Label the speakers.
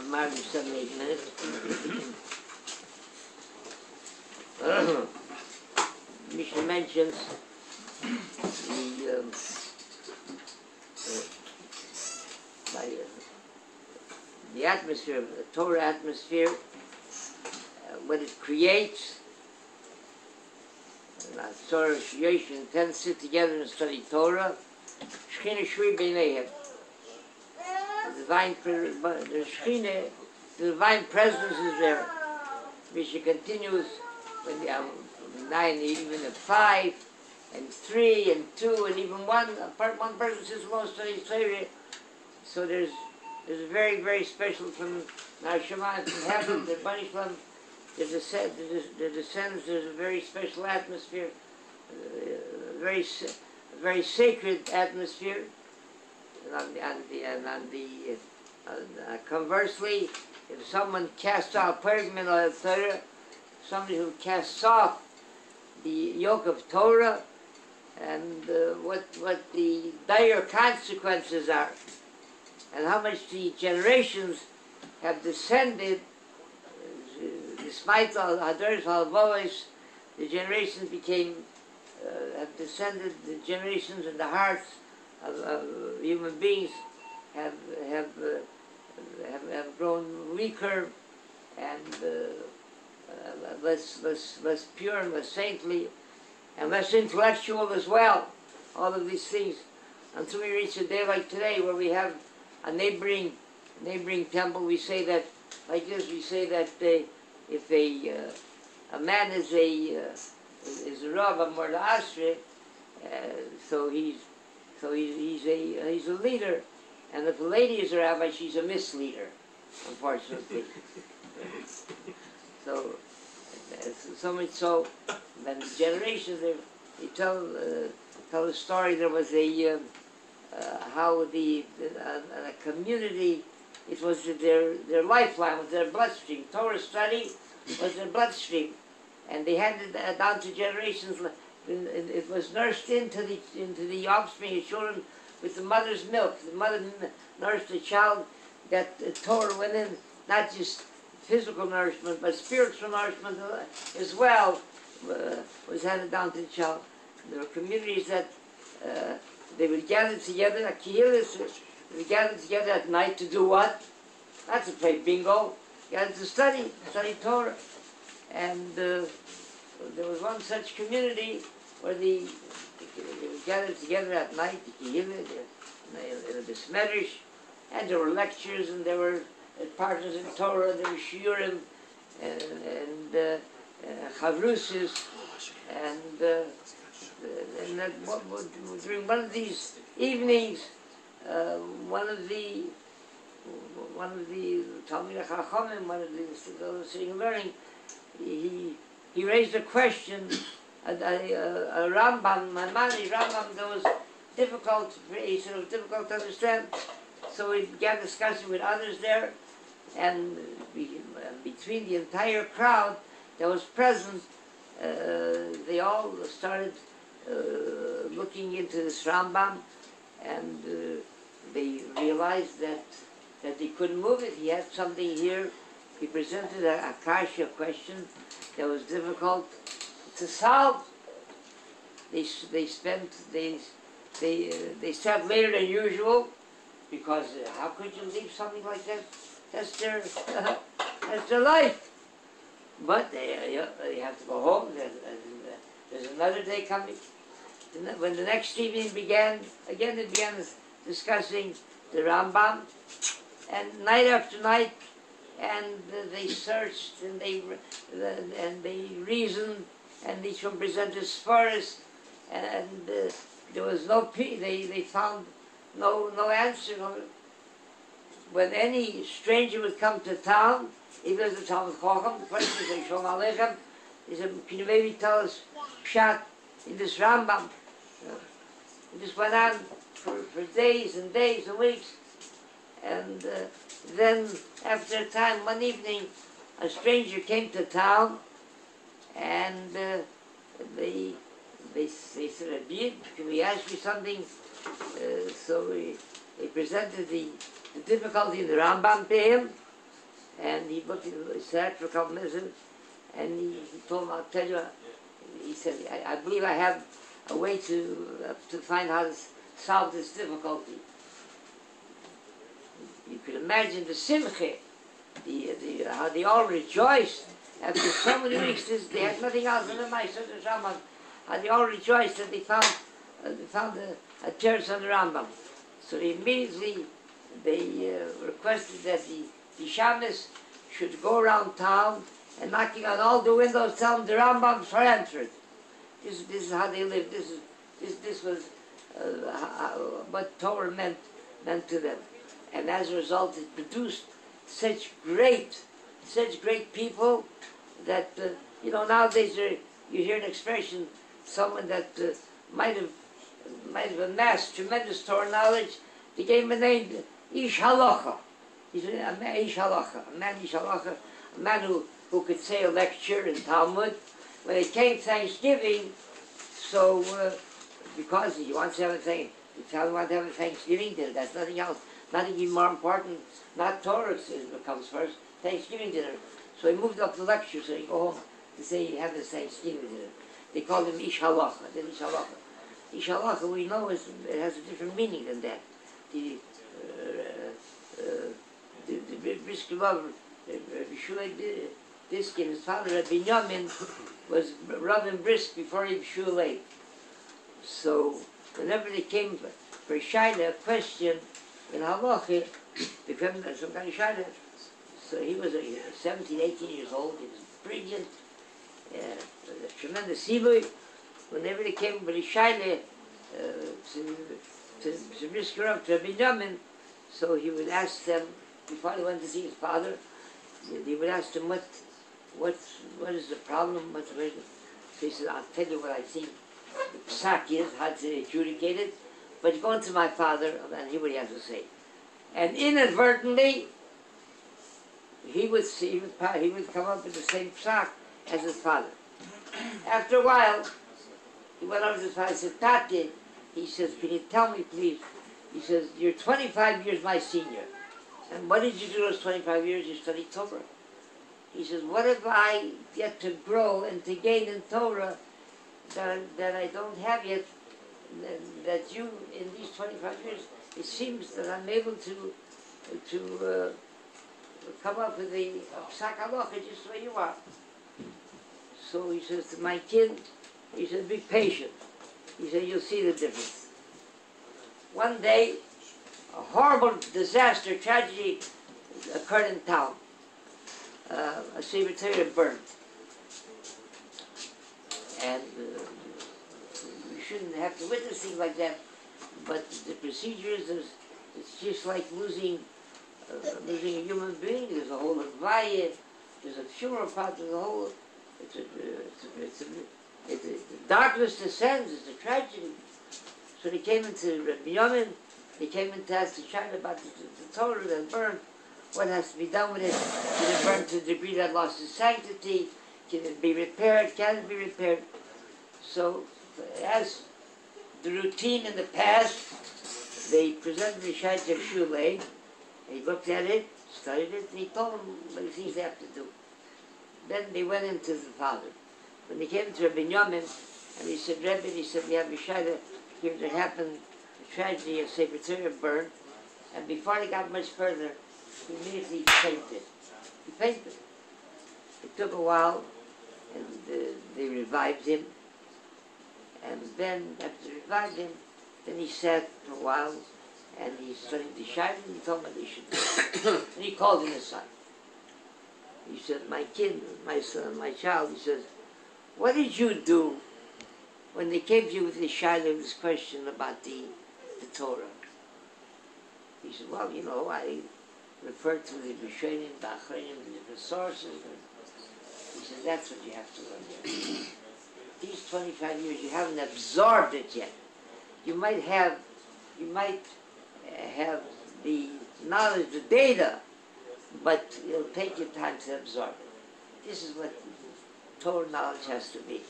Speaker 1: Marriage 7-8 minutes. Mishnah mentions the atmosphere, the Torah atmosphere, what it creates. Torah Shiyoshin, 10 sit together and study Torah. Shechina Shui B'neihem. The divine presence is there. Mishnah continues when they have 9, even at 5, and 3, and 2, and even one person sits alone studying Torah. So there's a very, very special from Narshama, from heaven, the Banishlam, the descends, there's a very special atmosphere, very sacred atmosphere. Conversely, if someone casts off Pirkei or Torah, somebody who casts off the yoke of Torah, and what the dire consequences are, and how much the generations have descended, despite all Hadoros Halvos, the generations have descended, the generations and the hearts of human beings have grown weaker and less pure and less saintly and less intellectual as well. All of these things, until we reach a day like today where we have a neighboring temple. We say that like this. We say that if a man is a Rav Amor Asre, so he's a leader, and if a lady is a rabbi, she's a misleader, unfortunately. So much so, then the generations they tell a story. There was how a community, it was their lifeline, was their bloodstream. Torah study was their bloodstream, and they handed that down to generations. It was nursed into the offspring of children with the mother's milk. The mother nourished the child. That the Torah went in, not just physical nourishment, but spiritual nourishment as well, was handed down to the child. There were communities that they would gather together, they would gather together at night to do what? Not to play bingo, gather to study Torah. And there was one such community where they would gather together at night, in the Besmerish, and there were lectures, and there were partners in Torah, there were shiurim, and chavrusis, and during one of these evenings, one of the Talmidei Chachamim, one of those sitting and learning, he raised a question, a Rambam, Maimonides Rambam, that was difficult to understand. So we began discussing with others there, and between the entire crowd that was present, they all started looking into this Rambam, and they realized that they couldn't move it. He had something here. He presented a kasha question that was difficult to solve. They sat later than usual, because how could you leave something like that? That's their life. But they have to go home. There's another day coming. When the next evening began, again they began discussing the Rambam, and night after night, and they searched, and they reasoned, and each one presented svaris, and there was no they found no answer. When any stranger would come to town, even as the Talmud Chacham, the person would say, Shalom Aleichem, he said, can you maybe tell us pshat in this Rambam? It just went on for days and days and weeks. And then, after a time, one evening, a stranger came to town, and they said, Rabbi, can we ask you something? So they presented the difficulty in the Rambam to him, And he looked at he sat for a couple minutes, and he told him, I'll tell you, he said, I believe I have a way to find how to solve this difficulty. You could imagine the simcha, how they all rejoiced. After so many weeks, they had nothing else in the mind, so the Rambam, how they all rejoiced that they found a church on the Rambam. So immediately they requested that the shamus should go around town and knocking on all the windows, telling the Rambams are entered. This is how they lived. This was what Torah meant to them, and as a result, it produced such great people that nowadays you hear an expression, someone that might have amassed tremendous Torah knowledge. They gave him a name, Ish Halacha. He's a man Ish Halacha, a man who could say a lecture in Talmud. When it came Thanksgiving, so because you want to have a thing, you tell him want to have a Thanksgiving dinner. That's nothing else. Nothing even more important. Not Torah comes first. Thanksgiving dinner. So he moved up the lecture, so he go home to say you have this Thanksgiving dinner. They called him Ish Halacha. Then Ish Halacha. Ish Halacha, we know it has a different meaning than that. The Brisker Love, Diskin, his father, Rabbi Yamin, was Rav Brisk before he was Shulei. So whenever they came for Shaila, a question in Halacha, they came some kind of Shaila. So he was 17, 18 years old. He was brilliant, a tremendous Sibui. Whenever they came for Shaila to Brisker Love, to Rabbi Yamin, so he would ask them, before he went to see his father, he would ask them, what is the problem? So he said, I'll tell you what I think the psak is, how to adjudicate it, but you go into my father and hear what he has to say. And inadvertently, he would come up with the same psak as his father. After a while, he went over to his father and said, Tati, he says, can you tell me please? He says, you're 25 years my senior. And what did you do those 25 years? You studied Torah. He says, what if I get to grow and to gain in Torah that I don't have yet, that you, in these 25 years, it seems that I'm able to come up with a psak halacha just the way you are. So he says to my kid, he said, be patient. He said, you'll see the difference. One day, a horrible disaster, tragedy occurred in town. A cemetery burned. And we shouldn't have to witness things like that, but the procedure is, it's just like losing a human being. There's a whole advaya, there's a funeral part, there's a whole, darkness descends, it's a tragedy. So they came into Rabbi Yamin, they came in to ask the China about the Torah that burned. What has to be done with it? Can it burn to the degree that lost its sanctity? Can it be repaired? Can it be repaired? So, as the routine in the past, they presented the Shai to Shulei. He looked at it, studied it, and he told them what he thinks they have to do. Then they went into the father. When they came to Rabbi Yamin, and he said, Rebbe, he said, we have a Shai here that happened, a tragedy, a secretary burned, and before they got much further, he immediately fainted. He fainted. It took a while, and they revived him. And then, after they revived him, then he sat for a while, and he studied the Shai, and he told him what they should do. And he called him aside. He said, my kid, my son, my child, he says, what did you do when they came to you with the Shai, this question about the Torah? He said, well, you know, I referred to the Rishonim, the Achronim, the different sources. He said, that's what you have to learn. These 25 years, you haven't absorbed it yet. You might have the knowledge, the data, but it'll take you time to absorb it. This is what Torah knowledge has to be.